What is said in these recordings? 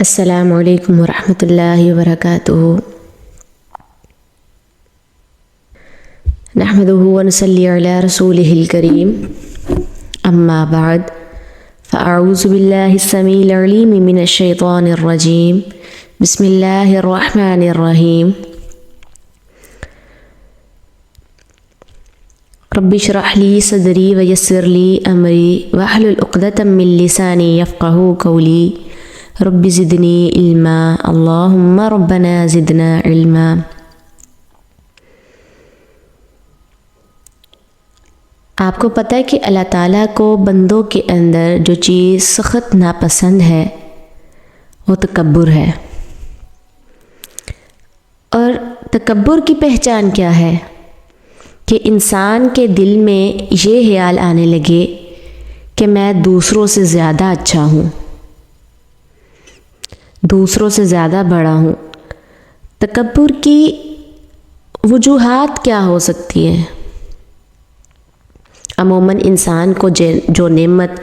السلام علیکم ورحمۃ اللہ وبرکاتہ۔ نحمدہ ونصلی علی رسولہ الکریم، اما بعد فاعوذ باللہ السمیع العلیم من الشیطان الرجیم، بسم اللہ الرحمن الرحیم۔ رب اشرح لی صدری ویسر لی امری واحلل عقدۃ من لسانی یفقہوا قولی، رب زدنی علما، اللہم ربنا زدنا علما۔ آپ کو پتہ ہے کہ اللہ تعالیٰ کو بندوں کے اندر جو چیز سخت ناپسند ہے وہ تکبر ہے۔ اور تکبر کی پہچان کیا ہے؟ کہ انسان کے دل میں یہ خیال آنے لگے کہ میں دوسروں سے زیادہ اچھا ہوں، دوسروں سے زیادہ بڑا ہوں۔ تکبر کی وجوہات کیا ہو سکتی ہیں؟ عموماً انسان کو جو نعمت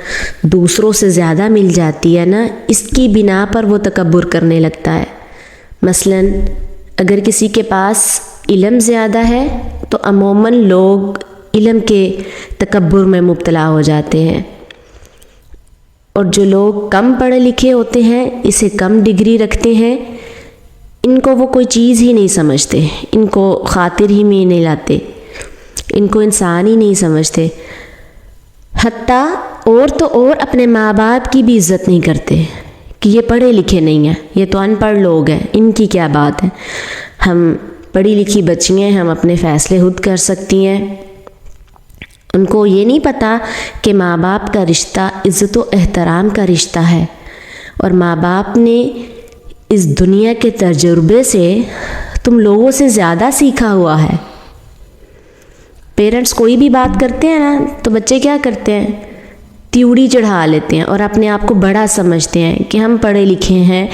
دوسروں سے زیادہ مل جاتی ہے نا، اس کی بنا پر وہ تکبر کرنے لگتا ہے۔ مثلاً اگر کسی کے پاس علم زیادہ ہے تو عموماً لوگ علم کے تکبر میں مبتلا ہو جاتے ہیں، اور جو لوگ کم پڑھے لکھے ہوتے ہیں، اسے کم ڈگری رکھتے ہیں، ان کو وہ کوئی چیز ہی نہیں سمجھتے، ان کو خاطر ہی میں نہیں لاتے، ان کو انسان ہی نہیں سمجھتے۔ حتیٰ اور تو اور اپنے ماں باپ کی بھی عزت نہیں کرتے کہ یہ پڑھے لکھے نہیں ہیں، یہ تو ان پڑھ لوگ ہیں، ان کی کیا بات ہے، ہم پڑھی لکھی بچی ہیں، ہم اپنے فیصلے خود کر سکتی ہیں۔ ان کو یہ نہیں پتہ کہ ماں باپ کا رشتہ عزت و احترام کا رشتہ ہے، اور ماں باپ نے اس دنیا کے تجربے سے تم لوگوں سے زیادہ سیکھا ہوا ہے۔ پیرنٹس کوئی بھی بات کرتے ہیں نا تو بچے کیا کرتے ہیں؟ تیوڑی چڑھا لیتے ہیں اور اپنے آپ کو بڑا سمجھتے ہیں کہ ہم پڑھے لکھے ہیں۔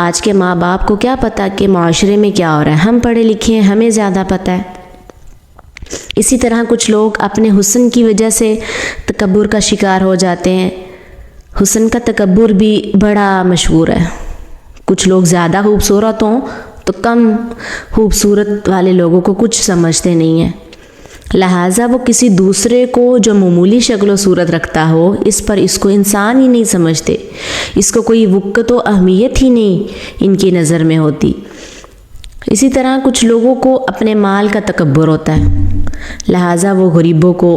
آج کے ماں باپ کو کیا پتہ کہ معاشرے میں کیا ہو رہا ہے، ہم پڑھے لکھے ہیں، ہمیں زیادہ پتہ ہے۔ اسی طرح کچھ لوگ اپنے حسن کی وجہ سے تکبر کا شکار ہو جاتے ہیں۔ حسن کا تکبر بھی بڑا مشہور ہے۔ کچھ لوگ زیادہ خوبصورت ہوں تو کم خوبصورت والے لوگوں کو کچھ سمجھتے نہیں ہیں، لہٰذا وہ کسی دوسرے کو جو معمولی شکل و صورت رکھتا ہو اس پر اس کو انسان ہی نہیں سمجھتے، اس کو کوئی وقت و اہمیت ہی نہیں ان کی نظر میں ہوتی۔ اسی طرح کچھ لوگوں کو اپنے مال کا تکبر ہوتا ہے، لہٰذا وہ غریبوں کو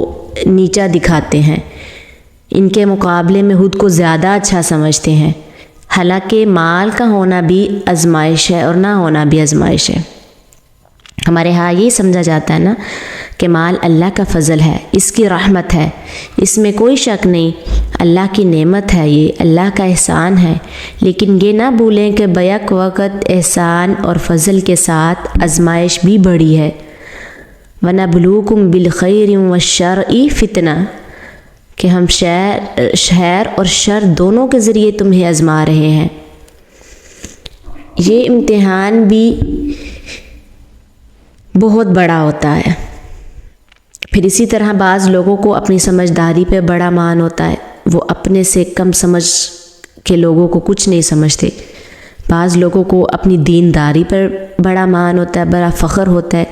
نیچا دکھاتے ہیں، ان کے مقابلے میں خود کو زیادہ اچھا سمجھتے ہیں، حالانکہ مال کا ہونا بھی آزمائش ہے اور نہ ہونا بھی آزمائش ہے۔ ہمارے ہاں یہی سمجھا جاتا ہے نا کہ مال اللہ کا فضل ہے، اس کی رحمت ہے، اس میں کوئی شک نہیں، اللہ کی نعمت ہے، یہ اللہ کا احسان ہے، لیکن یہ نہ بھولیں کہ بیک وقت احسان اور فضل کے ساتھ آزمائش بھی بڑی ہے۔ وَنَبْلُوكُمْ بِالْخَيْرِ وَالشَّرِّ فِتْنَةً، کہ ہم خیر اور شر دونوں کے ذریعے تمہیں آزما رہے ہیں۔ یہ امتحان بھی بہت بڑا ہوتا ہے۔ پھر اسی طرح بعض لوگوں کو اپنی سمجھداری پہ بڑا مان ہوتا ہے، وہ اپنے سے کم سمجھ کے لوگوں کو کچھ نہیں سمجھتے۔ بعض لوگوں کو اپنی دینداری پر بڑا مان ہوتا ہے، بڑا فخر ہوتا ہے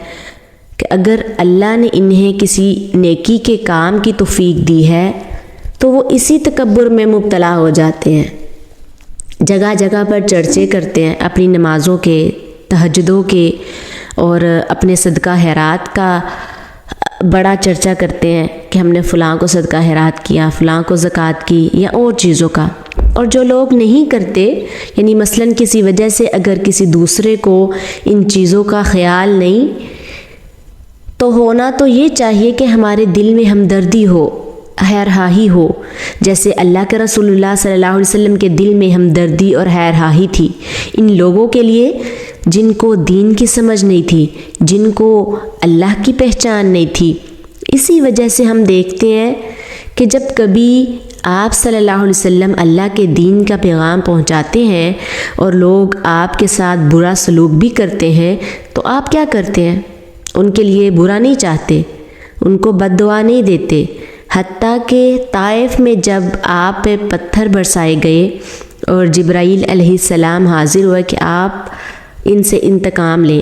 کہ اگر اللہ نے انہیں کسی نیکی کے کام کی توفیق دی ہے تو وہ اسی تکبر میں مبتلا ہو جاتے ہیں، جگہ جگہ پر چرچے کرتے ہیں اپنی نمازوں کے، تہجدوں کے، اور اپنے صدقہ خیرات کا بڑا چرچا کرتے ہیں کہ ہم نے فلاں کو صدقہ خیرات کیا، فلاں کو زکوٰۃ کی، یا اور چیزوں کا۔ اور جو لوگ نہیں کرتے، یعنی مثلاً کسی وجہ سے اگر کسی دوسرے کو ان چیزوں کا خیال نہیں، تو ہونا تو یہ چاہیے کہ ہمارے دل میں ہمدردی ہو، خیر خواہی ہو، جیسے اللہ کے رسول اللہ صلی اللہ علیہ وسلم کے دل میں ہمدردی اور خیر خواہی تھی ان لوگوں کے لیے جن کو دین کی سمجھ نہیں تھی، جن کو اللہ کی پہچان نہیں تھی۔ اسی وجہ سے ہم دیکھتے ہیں کہ جب کبھی آپ صلی اللہ علیہ وسلم اللہ کے دین کا پیغام پہنچاتے ہیں اور لوگ آپ کے ساتھ برا سلوک بھی کرتے ہیں تو آپ کیا کرتے ہیں؟ ان کے لیے برا نہیں چاہتے، ان کو بد دعا نہیں دیتے، حتیٰ کہ طائف میں جب آپ پہ پتھر برسائے گئے اور جبرائیل علیہ السلام حاضر ہوئے کہ آپ ان سے انتقام لیں،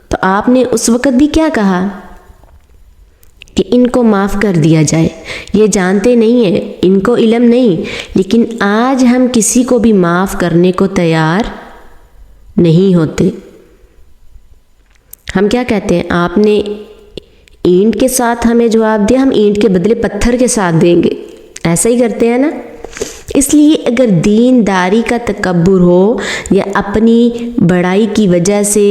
تو آپ نے اس وقت بھی کیا کہا کہ ان کو معاف کر دیا جائے، یہ جانتے نہیں ہیں، ان کو علم نہیں، لیکن آج ہم کسی کو بھی معاف کرنے کو تیار نہیں ہوتے۔ ہم کیا کہتے ہیں، آپ نے اینٹ کے ساتھ ہمیں جواب دیا، ہم اینٹ کے بدلے پتھر کے ساتھ دیں گے، ایسا ہی کرتے ہیں نا۔ اس لیے اگر دینداری کا تکبر ہو یا اپنی بڑائی کی وجہ سے،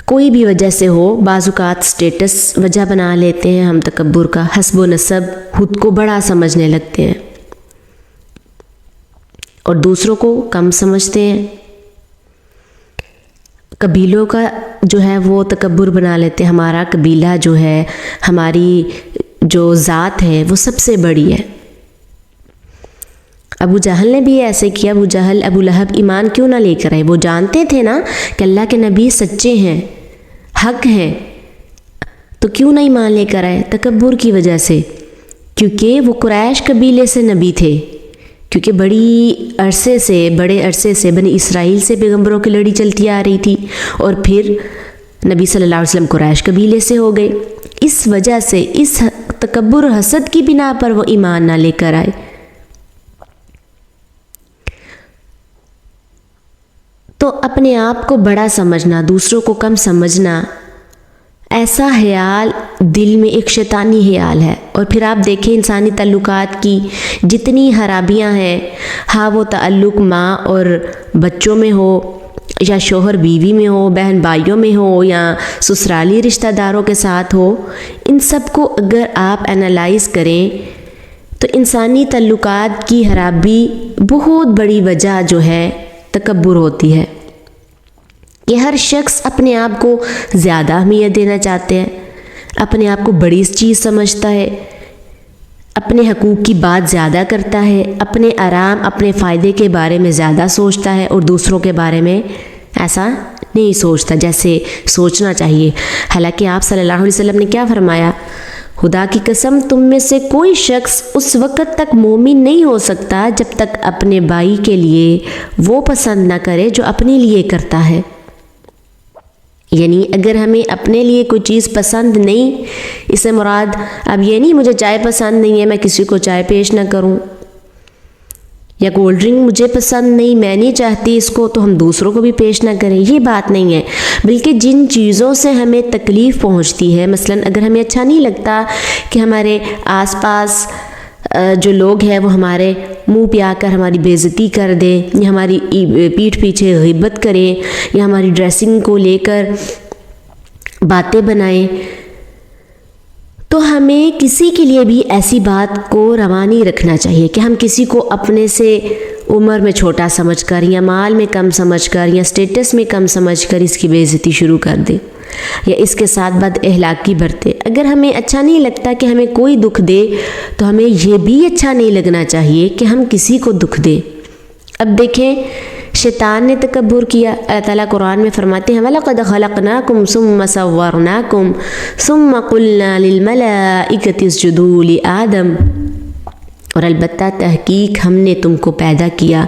کوئی بھی وجہ سے ہو، بعض اوقات سٹیٹس وجہ بنا لیتے ہیں ہم تکبر کا، حسب و نسب، خود کو بڑا سمجھنے لگتے ہیں اور دوسروں کو کم سمجھتے ہیں۔ قبیلوں کا جو ہے وہ تکبر بنا لیتے ہیں، ہمارا قبیلہ جو ہے، ہماری جو ذات ہے وہ سب سے بڑی ہے۔ ابو جہل نے بھی ایسے کیا۔ ابو جہل، ابو لہب ایمان کیوں نہ لے کر آئے؟ وہ جانتے تھے نا کہ اللہ کے نبی سچے ہیں، حق ہیں، تو کیوں نہ ایمان لے کر آئے؟ تکبر کی وجہ سے، کیونکہ وہ قریش قبیلے سے نبی تھے، کیونکہ بڑے عرصے سے بنی اسرائیل سے پیغمبروں کی لڑی چلتی آ رہی تھی، اور پھر نبی صلی اللہ علیہ وسلم قریش قبیلے سے ہو گئے۔ اس وجہ سے، اس تکبر و حسد کی بنا پر وہ ایمان نہ لے کر آئے۔ تو اپنے آپ کو بڑا سمجھنا، دوسروں کو کم سمجھنا، ایسا خیال دل میں ایک شیطانی خیال ہے۔ اور پھر آپ دیکھیں انسانی تعلقات کی جتنی خرابیاں ہیں، ہاں وہ تعلق ماں اور بچوں میں ہو، یا شوہر بیوی میں ہو، بہن بھائیوں میں ہو، یا سسرالی رشتہ داروں کے ساتھ ہو، ان سب کو اگر آپ انالائز کریں تو انسانی تعلقات کی خرابی بہت بڑی وجہ جو ہے تکبر ہوتی ہے۔ کہ ہر شخص اپنے آپ کو زیادہ اہمیت دینا چاہتے ہیں، اپنے آپ کو بڑی چیز سمجھتا ہے، اپنے حقوق کی بات زیادہ کرتا ہے، اپنے آرام، اپنے فائدے کے بارے میں زیادہ سوچتا ہے، اور دوسروں کے بارے میں ایسا نہیں سوچتا جیسے سوچنا چاہیے۔ حالانکہ آپ صلی اللہ علیہ وسلم نے کیا فرمایا؟ خدا کی قسم تم میں سے کوئی شخص اس وقت تک مومن نہیں ہو سکتا جب تک اپنے بھائی کے لیے وہ پسند نہ کرے جو اپنے لیے کرتا ہے۔ یعنی اگر ہمیں اپنے لیے کوئی چیز پسند نہیں، اس سے مراد اب یہ نہیں مجھے چائے پسند نہیں ہے میں کسی کو چائے پیش نہ کروں، یا کولڈ ڈرنک مجھے پسند نہیں، میں نہیں چاہتی اس کو، تو ہم دوسروں کو بھی پیش نہ کریں، یہ بات نہیں ہے۔ بلکہ جن چیزوں سے ہمیں تکلیف پہنچتی ہے، مثلا اگر ہمیں اچھا نہیں لگتا کہ ہمارے آس پاس جو لوگ ہیں وہ ہمارے منہ پہ آ کر ہماری بے عزتی کر دیں، یا ہماری پیٹھ پیچھے غیبت کریں، یا ہماری ڈریسنگ کو لے کر باتیں بنائیں، تو ہمیں کسی کے لیے بھی ایسی بات کو روا نہیں رکھنا چاہیے کہ ہم کسی کو اپنے سے عمر میں چھوٹا سمجھ کر، یا مال میں کم سمجھ کر، یا سٹیٹس میں کم سمجھ کر اس کی بے عزتی شروع کر دیں، یا اس کے ساتھ بد اخلاقی برتے۔ اگر ہمیں اچھا نہیں لگتا کہ ہمیں کوئی دکھ دے، تو ہمیں یہ بھی اچھا نہیں لگنا چاہیے کہ ہم کسی کو دکھ دیں۔ اب دیکھیں شیطان نے تکبر کیا۔ اللہ تعالیٰ قرآن میں فرماتے ہیں وَلَقَدْ خَلَقْنَاكُمْ ثُمَّ صَوَّرْنَاكُمْ ثُمَّ قُلْنَا لِلْمَلَائِكَةِ اسْجُدُوا لِآدَمَ، اور البتہ تحقیق ہم نے تم کو پیدا کیا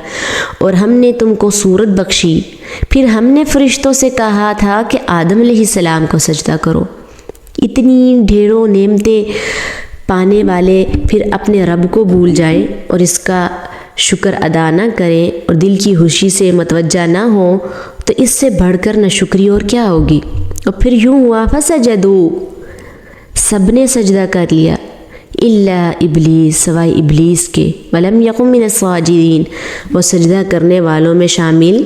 اور ہم نے تم کو صورت بخشی، پھر ہم نے فرشتوں سے کہا تھا کہ آدم علیہ السلام کو سجدہ کرو۔ اتنی ڈھیروں نعمتیں پانے والے پھر اپنے رب کو بھول جائیں اور اس کا شکر ادا نہ کریں اور دل کی خوشی سے متوجہ نہ ہوں، تو اس سے بڑھ کر نہ شکری اور کیا ہوگی۔ اور پھر یوں ہوا فسجدوا، سب نے سجدہ کر لیا، الا ابلیس، سوائے ابلیس کے، ولم یقم من الساجدین، وہ سجدہ کرنے والوں میں شامل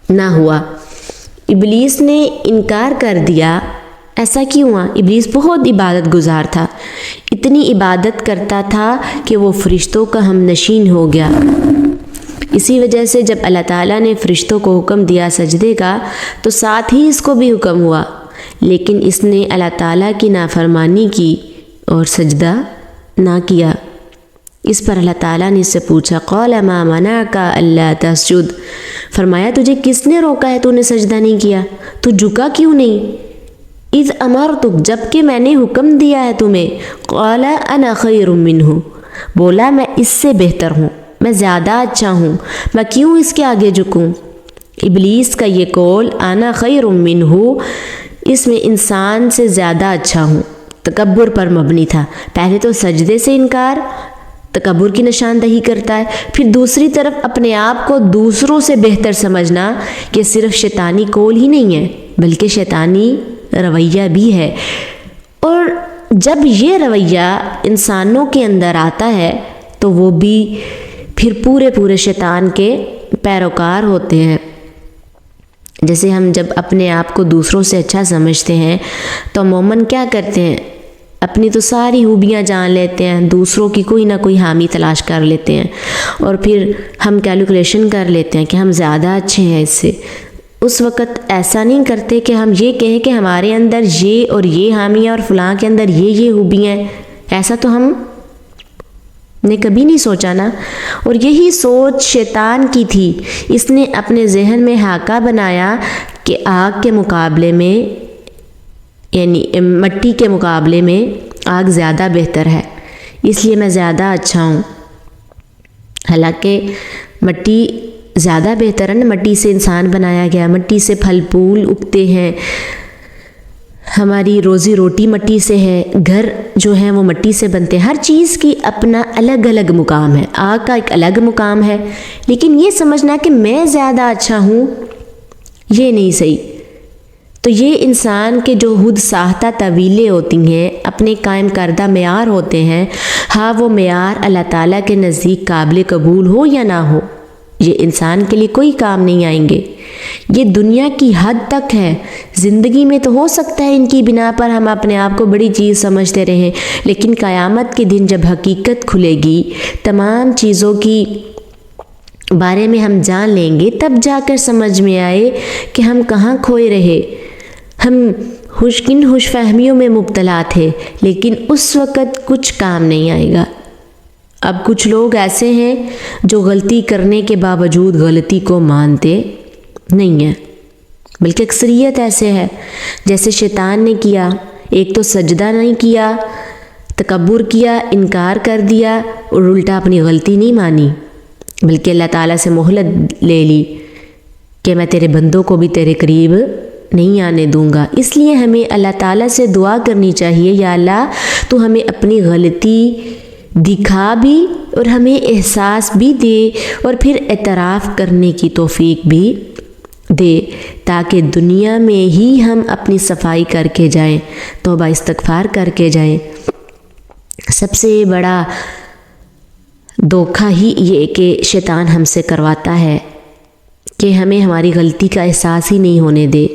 نہ ہوا۔ ابلیس نے انکار کر دیا۔ ایسا کیوں ہوا؟ ابلیس بہت عبادت گزار تھا، اتنی عبادت کرتا تھا کہ وہ فرشتوں کا ہم نشین ہو گیا۔ اسی وجہ سے جب اللہ تعالیٰ نے فرشتوں کو حکم دیا سجدے کا، تو ساتھ ہی اس کو بھی حکم ہوا، لیکن اس نے اللہ تعالیٰ کی نافرمانی کی اور سجدہ نہ کیا۔ اس پر اللہ تعالیٰ نے اس سے پوچھا قال ما منعک الا تسجد، فرمایا تجھے کس نے روکا ہے تو نے سجدہ نہیں کیا، تو جھکا کیوں نہیں؟ اذ امرتک، جب کہ میں نے حکم دیا ہے تمہیں، قال انا خیر منہ، بولا میں اس سے بہتر ہوں، میں زیادہ اچھا ہوں، میں کیوں اس کے آگے جھکوں؟ ابلیس کا یہ قول انا خیر منہ، اس میں انسان سے زیادہ اچھا ہوں، تکبر پر مبنی تھا۔ پہلے تو سجدے سے انکار تکبر کی نشاندہی کرتا ہے، پھر دوسری طرف اپنے آپ کو دوسروں سے بہتر سمجھنا کہ صرف شیطانی قول ہی نہیں ہے بلکہ شیطانی رویہ بھی ہے۔ اور جب یہ رویہ انسانوں کے اندر آتا ہے تو وہ بھی پھر پورے شیطان کے پیروکار ہوتے ہیں۔ جیسے ہم جب اپنے آپ کو دوسروں سے اچھا سمجھتے ہیں تو مومن کیا کرتے ہیں؟ اپنی تو ساری خوبیاں جان لیتے ہیں، دوسروں کی کوئی نہ کوئی حامی تلاش کر لیتے ہیں، اور پھر ہم کیلکولیشن کر لیتے ہیں کہ ہم زیادہ اچھے ہیں اس سے۔ اس وقت ایسا نہیں کرتے کہ ہم یہ کہیں کہ ہمارے اندر یہ اور یہ حامیاں اور فلاں کے اندر یہ خوبیاں ہیں۔ ایسا تو ہم نے کبھی نہیں سوچا نا۔ اور یہی سوچ شیطان کی تھی، اس نے اپنے ذہن میں خاکہ بنایا کہ آگ کے مقابلے میں، یعنی مٹی کے مقابلے میں آگ زیادہ بہتر ہے، اس لیے میں زیادہ اچھا ہوں۔ حالانکہ مٹی زیادہ بہتر ہے نا، مٹی سے انسان بنایا گیا، مٹی سے پھل پھول اگتے ہیں، ہماری روزی روٹی مٹی سے ہے، گھر جو ہیں وہ مٹی سے بنتے ہیں، ہر چیز کی اپنا الگ الگ مقام ہے، آگ کا ایک الگ مقام ہے۔ لیکن یہ سمجھنا کہ میں زیادہ اچھا ہوں یہ نہیں صحیح۔ تو یہ انسان کے جو خود ساختہ طویلیں ہوتی ہیں، اپنے قائم کردہ معیار ہوتے ہیں، ہاں وہ معیار اللہ تعالیٰ کے نزدیک قابل قبول ہو یا نہ ہو، یہ انسان کے لیے کوئی کام نہیں آئیں گے۔ یہ دنیا کی حد تک ہے، زندگی میں تو ہو سکتا ہے ان کی بنا پر ہم اپنے آپ کو بڑی چیز سمجھتے رہیں، لیکن قیامت کے دن جب حقیقت کھلے گی، تمام چیزوں کی بارے میں ہم جان لیں گے، تب جا کر سمجھ میں آئے کہ ہم کہاں کھوئے رہے، ہم کن خوش فہمیوں میں مبتلا تھے، لیکن اس وقت کچھ کام نہیں آئے گا۔ اب کچھ لوگ ایسے ہیں جو غلطی کرنے کے باوجود غلطی کو مانتے نہیں ہیں، بلکہ اکثریت ایسے ہے جیسے شیطان نے کیا، ایک تو سجدہ نہیں کیا، تکبر کیا، انکار کر دیا، اور الٹا اپنی غلطی نہیں مانی، بلکہ اللہ تعالیٰ سے مہلت لے لی کہ میں تیرے بندوں کو بھی تیرے قریب نہیں آنے دوں گا۔ اس لیے ہمیں اللہ تعالیٰ سے دعا کرنی چاہیے، یا اللہ تو ہمیں اپنی غلطی دکھا بھی اور ہمیں احساس بھی دے، اور پھر اعتراف کرنے کی توفیق بھی دے، تاکہ دنیا میں ہی ہم اپنی صفائی کر کے جائیں، توبہ استغفار کر کے جائیں۔ سب سے بڑا دھوکہ ہی یہ کہ شیطان ہم سے کرواتا ہے کہ ہمیں ہماری غلطی کا احساس ہی نہیں ہونے دے،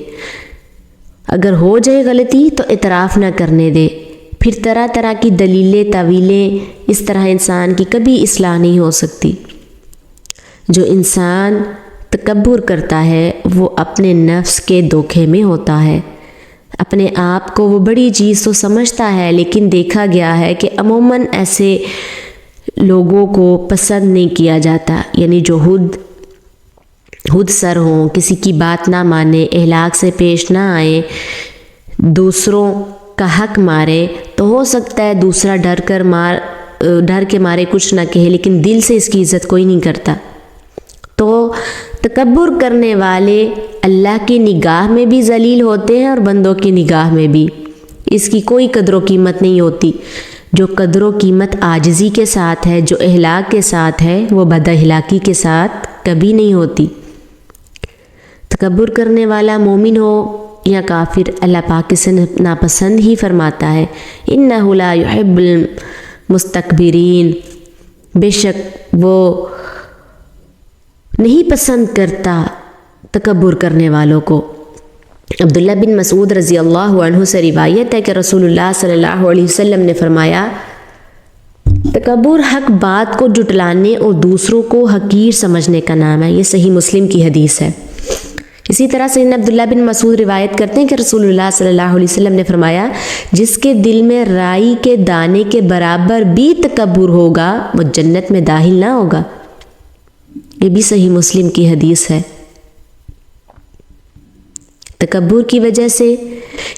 اگر ہو جائے غلطی تو اعتراف نہ کرنے دے، پھر طرح طرح کی دلیلیں تعویلیں، اس طرح انسان کی کبھی اصلاح نہیں ہو سکتی۔ جو انسان تکبر کرتا ہے وہ اپنے نفس کے دھوکے میں ہوتا ہے، اپنے آپ کو وہ بڑی چیز تو سمجھتا ہے، لیکن دیکھا گیا ہے کہ عموماً ایسے لوگوں کو پسند نہیں کیا جاتا، یعنی جو خود سر ہوں، کسی کی بات نہ مانے، اخلاق سے پیش نہ آئیں، دوسروں کا حق مارے، تو ہو سکتا ہے دوسرا ڈر کے مارے کچھ نہ کہے، لیکن دل سے اس کی عزت کوئی نہیں کرتا۔ تو تکبر کرنے والے اللہ کی نگاہ میں بھی ذلیل ہوتے ہیں اور بندوں کی نگاہ میں بھی، اس کی کوئی قدر و قیمت نہیں ہوتی۔ جو قدر و قیمت عاجزی کے ساتھ ہے، جو اخلاق کے ساتھ ہے، وہ بد اخلاقی کے ساتھ کبھی نہیں ہوتی۔ تکبر کرنے والا مومن ہو یا کافر، اللہ پاک اسے ناپسند ہی فرماتا ہے، اِنَّهُ لَا يُحِبُّ الْمُسْتَكْبِرِينَ، بے شک وہ نہیں پسند کرتا تکبر کرنے والوں کو۔ عبداللہ بن مسعود رضی اللہ عنہ سے روایت ہے کہ رسول اللہ صلی اللہ علیہ وسلم نے فرمایا، تکبر حق بات کو جھٹلانے اور دوسروں کو حقیر سمجھنے کا نام ہے۔ یہ صحیح مسلم کی حدیث ہے۔ اسی طرح سے عبداللہ بن مسعود روایت کرتے ہیں کہ رسول اللہ صلی اللہ علیہ وسلم نے فرمایا، جس کے دل میں رائی کے دانے کے برابر بھی تکبر ہوگا وہ جنت میں داخل نہ ہوگا۔ یہ بھی صحیح مسلم کی حدیث ہے۔ تکبر کی وجہ سے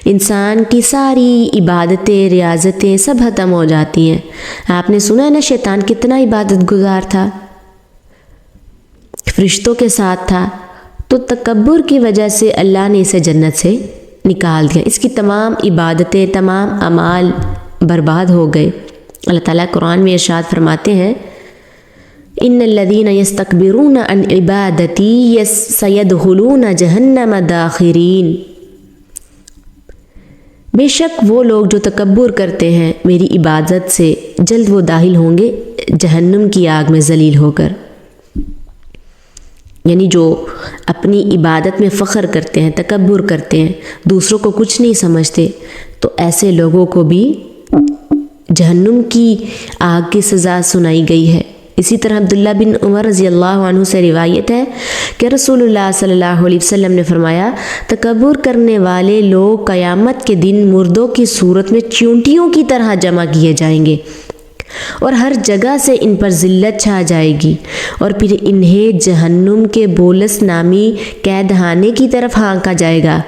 انسان کی ساری عبادتیں، ریاضتیں سب ختم ہو جاتی ہیں۔ آپ نے سنا ہے نا، شیطان کتنا عبادت گزار تھا، فرشتوں کے ساتھ تھا، تو تکبر کی وجہ سے اللہ نے اسے جنت سے نکال دیا، اس کی تمام عبادتیں، تمام اعمال برباد ہو گئے۔ اللہ تعالیٰ قرآن میں ارشاد فرماتے ہیں ان الذین یستکبرون عن عبادتی سیدخلون جہنم داخرین، بے شک وہ لوگ جو تکبر کرتے ہیں میری عبادت سے، جلد وہ داخل ہوں گے جہنم کی آگ میں ذلیل ہو کر۔ یعنی جو اپنی عبادت میں فخر کرتے ہیں، تکبر کرتے ہیں، دوسروں کو کچھ نہیں سمجھتے، تو ایسے لوگوں کو بھی جہنم کی آگ کی سزا سنائی گئی ہے۔ اسی طرح عبداللہ بن عمر رضی اللہ عنہ سے روایت ہے کہ رسول اللہ صلی اللہ علیہ وسلم نے فرمایا، تکبر کرنے والے لوگ قیامت کے دن مردوں کی صورت میں چیونٹیوں کی طرح جمع کیے جائیں گے، اور ہر جگہ سے ان پر ذلت چھا جائے گی، اور پھر انہیں جہنم کے بولس نامی قید خانے کی طرف ہانکا جائے گا،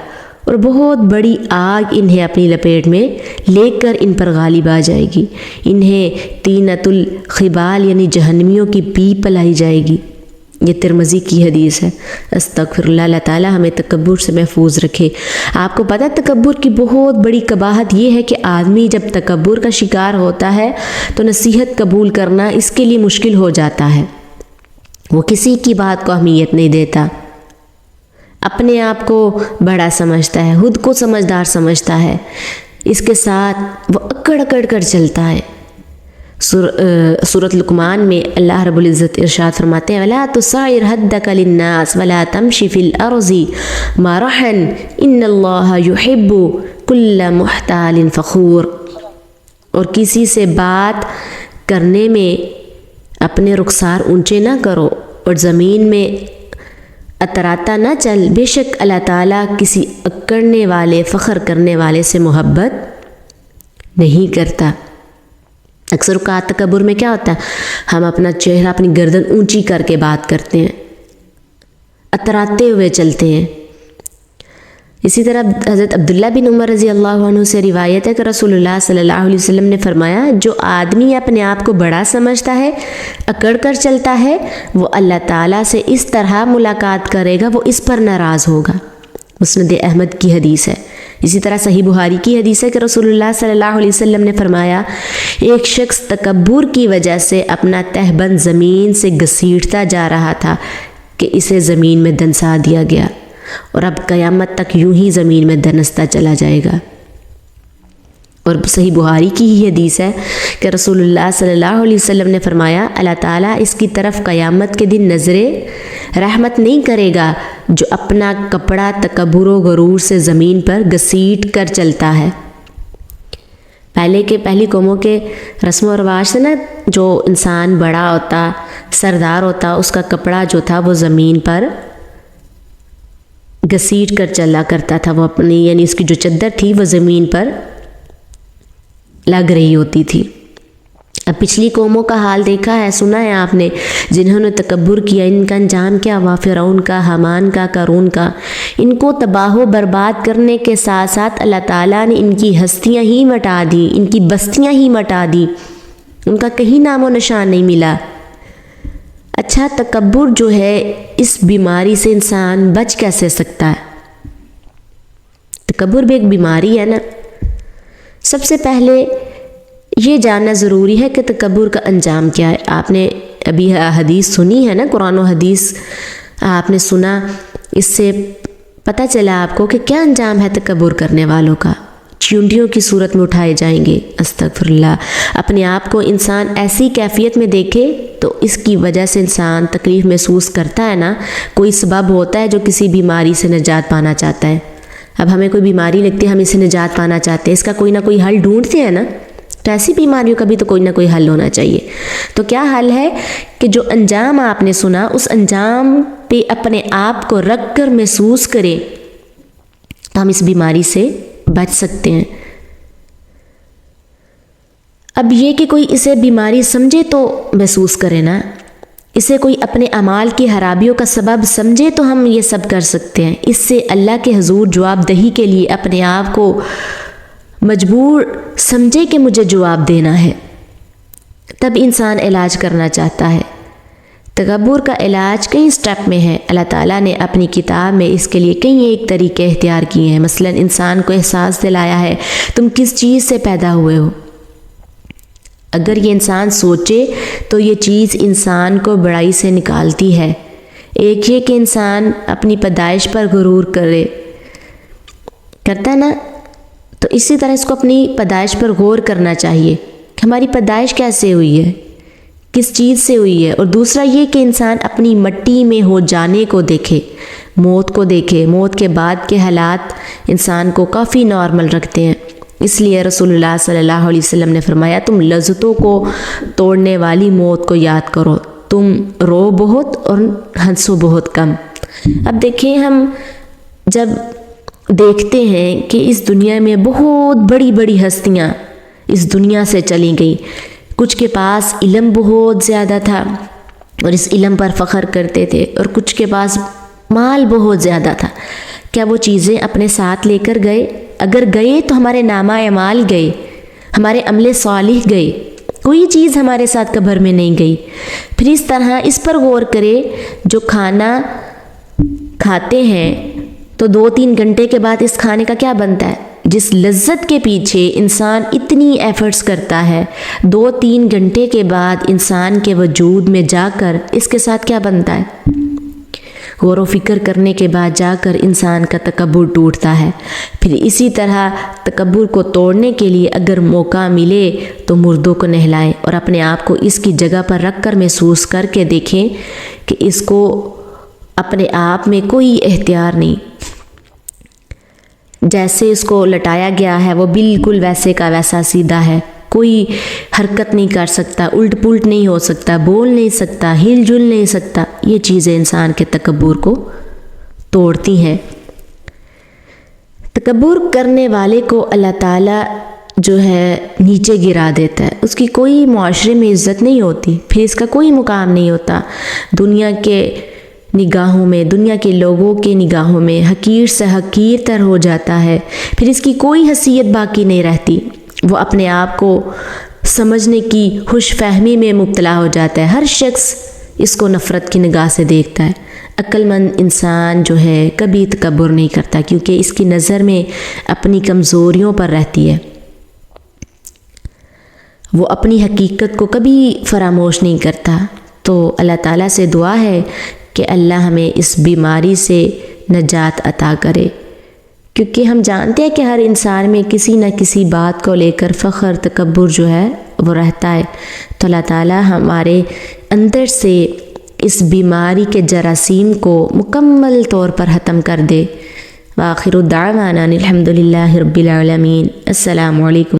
اور بہت بڑی آگ انہیں اپنی لپیٹ میں لے کر ان پر غالب آ جائے گی، انہیں طینۃ الخبال یعنی جہنمیوں کی پیپ پلائی جائے گی۔ یہ ترمذی کی حدیث ہے۔ استغفر اللہ، اللہ تعالیٰ ہمیں تکبر سے محفوظ رکھے۔ آپ کو پتہ تکبر کی بہت بڑی قباحت یہ ہے کہ آدمی جب تکبر کا شکار ہوتا ہے تو نصیحت قبول کرنا اس کے لیے مشکل ہو جاتا ہے، وہ کسی کی بات کو اہمیت نہیں دیتا، اپنے آپ کو بڑا سمجھتا ہے، خود کو سمجھدار سمجھتا ہے، اس کے ساتھ وہ اکڑ اکڑ کر چلتا ہے۔ سورۃ لقمان میں اللہ رب العزت ارشاد فرماتے ہیں وَلَا تُصَعِّرْ خَدَّكَ لِلنَّاسِ وَلَا تَمْشِ فِي الْأَرْضِ مَرَحًا إِنَّ اللَّهَ يُحِبُّ كُلَّ مُخْتَالٍ فَخُورٍ، اور کسی سے بات کرنے میں اپنے رخسار اونچے نہ کرو اور زمین میں اتراتا نہ چل، بے شک اللہ تعالیٰ کسی اکڑنے والے، فخر کرنے والے سے محبت نہیں کرتا۔ اکثر اوقات تکبر میں کیا ہوتا ہے، ہم اپنا چہرہ، اپنی گردن اونچی کر کے بات کرتے ہیں، اتراتے ہوئے چلتے ہیں۔ اسی طرح حضرت عبداللہ بن عمر رضی اللہ عنہ سے روایت ہے کہ رسول اللہ صلی اللہ علیہ وسلم نے فرمایا، جو آدمی اپنے آپ کو بڑا سمجھتا ہے، اکڑ کر چلتا ہے، وہ اللہ تعالیٰ سے اس طرح ملاقات کرے گا، وہ اس پر ناراض ہوگا۔ مسند احمد کی حدیث ہے۔ اسی طرح صحیح بخاری کی حدیث ہے کہ رسول اللہ صلی اللہ علیہ وسلم نے فرمایا، ایک شخص تکبر کی وجہ سے اپنا تہبند زمین سے گھسیٹتا جا رہا تھا کہ اسے زمین میں دنسا دیا گیا، اور اب قیامت تک یوں ہی زمین میں دنستا چلا جائے گا۔ اور صحیح بخاری کی ہی حدیث ہے کہ رسول اللہ صلی اللہ علیہ وسلم نے فرمایا، اللہ تعالیٰ اس کی طرف قیامت کے دن نظر رحمت نہیں کرے گا جو اپنا کپڑا تکبر و غرور سے زمین پر گھسیٹ کر چلتا ہے۔ پہلی قوموں کے رسم و رواج سے نا، جو انسان بڑا ہوتا، سردار ہوتا، اس کا کپڑا جو تھا وہ زمین پر گھسیٹ کر چلا کرتا تھا، وہ اپنی یعنی اس کی جو چادر تھی وہ زمین پر لگ رہی ہوتی تھی۔ اب پچھلی قوموں کا حال دیکھا ہے، سنا ہے آپ نے، جنہوں نے تکبر کیا، ان کا انجام کیا ہوا، فرعون کا، حامان کا، قارون کا۔ ان کو تباہ و برباد کرنے کے ساتھ ساتھ اللہ تعالیٰ نے ان کی ہستیاں ہی مٹا دیں، ان کی بستیاں ہی مٹا دیں، ان کا کہیں نام و نشان نہیں ملا۔ اچھا، تکبر جو ہے، اس بیماری سے انسان بچ کیسے سکتا ہے؟ تکبر بھی ایک بیماری ہے نا۔ سب سے پہلے یہ جاننا ضروری ہے کہ تکبر کا انجام کیا ہے۔ آپ نے ابھی حدیث سنی ہے نا، قرآن و حدیث آپ نے سنا، اس سے پتہ چلا آپ کو کہ کیا انجام ہے تکبر کرنے والوں کا۔ چیونٹیوں کی صورت میں اٹھائے جائیں گے، استغفر اللہ۔ اپنے آپ کو انسان ایسی کیفیت میں دیکھے تو اس کی وجہ سے انسان تکلیف محسوس کرتا ہے نا، کوئی سبب ہوتا ہے جو کسی بیماری سے نجات پانا چاہتا ہے۔ اب ہمیں کوئی بیماری لگتی ہے، ہم اس سے نجات پانا چاہتے ہیں، اس کا کوئی نہ کوئی حل ڈھونڈتے ہیں نا، تو ایسی بیماریوں کا بھی تو کوئی نہ کوئی حل ہونا چاہیے۔ تو کیا حل ہے کہ جو انجام آپ نے سنا، اس انجام پہ اپنے آپ کو رکھ کر محسوس کرے تو ہم اس بیماری سے بچ سکتے ہیں۔ اب یہ کہ کوئی اسے بیماری سمجھے تو محسوس کرے نا، اسے کوئی اپنے اعمال کی خرابیوں کا سبب سمجھے تو ہم یہ سب کر سکتے ہیں۔ اس سے اللہ کے حضور جواب دہی کے لیے اپنے آپ کو مجبور سمجھے کہ مجھے جواب دینا ہے، تب انسان علاج کرنا چاہتا ہے، تکبر کا علاج کئی سٹیپ میں ہے۔ اللہ تعالیٰ نے اپنی کتاب میں اس کے لیے کئی ایک طریقے اختیار کیے ہیں۔ مثلا انسان کو احساس دلایا ہے تم کس چیز سے پیدا ہوئے ہو۔ اگر یہ انسان سوچے تو یہ چیز انسان کو بڑائی سے نکالتی ہے۔ ایک یہ کہ انسان اپنی پیدائش پر غرور کرتا ہے نا، تو اسی طرح اس کو اپنی پیدائش پر غور کرنا چاہیے کہ ہماری پیدائش کیسے ہوئی ہے، کس چیز سے ہوئی ہے۔ اور دوسرا یہ کہ انسان اپنی مٹی میں ہو جانے کو دیکھے، موت کو دیکھے۔ موت کے بعد کے حالات انسان کو کافی نارمل رکھتے ہیں۔ اس لیے رسول اللہ صلی اللہ علیہ وسلم نے فرمایا تم لذتوں کو توڑنے والی موت کو یاد کرو، تم رو بہت اور ہنسو بہت کم۔ اب دیکھیں، ہم جب دیکھتے ہیں کہ اس دنیا میں بہت بڑی بڑی ہستیاں اس دنیا سے چلی گئی، کچھ کے پاس علم بہت زیادہ تھا اور اس علم پر فخر کرتے تھے، اور کچھ کے پاس مال بہت زیادہ تھا، کیا وہ چیزیں اپنے ساتھ لے کر گئے؟ اگر گئے تو ہمارے نامہ اعمال گئے، ہمارے عمل صالح گئے، کوئی چیز ہمارے ساتھ قبر میں نہیں گئی۔ پھر اس طرح اس پر غور کرے، جو کھانا کھاتے ہیں تو 2-3 گھنٹے کے بعد اس کھانے کا کیا بنتا ہے؟ جس لذت کے پیچھے انسان اتنی ایفرٹس کرتا ہے، 2-3 گھنٹے کے بعد انسان کے وجود میں جا کر اس کے ساتھ کیا بنتا ہے؟ غور و فکر کرنے کے بعد جا کر انسان کا تکبر ٹوٹتا ہے۔ پھر اسی طرح تکبر کو توڑنے کے لیے اگر موقع ملے تو مردوں کو نہلائیں اور اپنے آپ کو اس کی جگہ پر رکھ کر محسوس کر کے دیکھیں کہ اس کو اپنے آپ میں کوئی اختیار نہیں، جیسے اس کو لٹایا گیا ہے وہ بالکل ویسے کا ویسا سیدھا ہے، کوئی حرکت نہیں کر سکتا، الٹ پلٹ نہیں ہو سکتا، بول نہیں سکتا، ہل جل نہیں سکتا۔ یہ چیزیں انسان کے تکبر کو توڑتی ہیں۔ تکبر کرنے والے کو اللہ تعالیٰ جو ہے نیچے گرا دیتا ہے، اس کی کوئی معاشرے میں عزت نہیں ہوتی، پھر اس کا کوئی مقام نہیں ہوتا۔ دنیا کے نگاہوں میں، دنیا کے لوگوں کے نگاہوں میں حقیر سے حقیر تر ہو جاتا ہے، پھر اس کی کوئی حیثیت باقی نہیں رہتی۔ وہ اپنے آپ کو سمجھنے کی خوش فہمی میں مبتلا ہو جاتا ہے، ہر شخص اس کو نفرت کی نگاہ سے دیکھتا ہے۔ عقل مند انسان جو ہے کبھی تکبر نہیں کرتا، کیونکہ اس کی نظر میں اپنی کمزوریوں پر رہتی ہے، وہ اپنی حقیقت کو کبھی فراموش نہیں کرتا۔ تو اللہ تعالیٰ سے دعا ہے کہ اللہ ہمیں اس بیماری سے نجات عطا کرے، کیونکہ ہم جانتے ہیں کہ ہر انسان میں کسی نہ کسی بات کو لے کر فخر، تکبر جو ہے وہ رہتا ہے۔ تو اللہ تعالیٰ ہمارے اندر سے اس بیماری کے جراثیم کو مکمل طور پر ختم کر دے۔ وآخر دعوانا الحمد للہ رب العالمین۔ السلام علیکم۔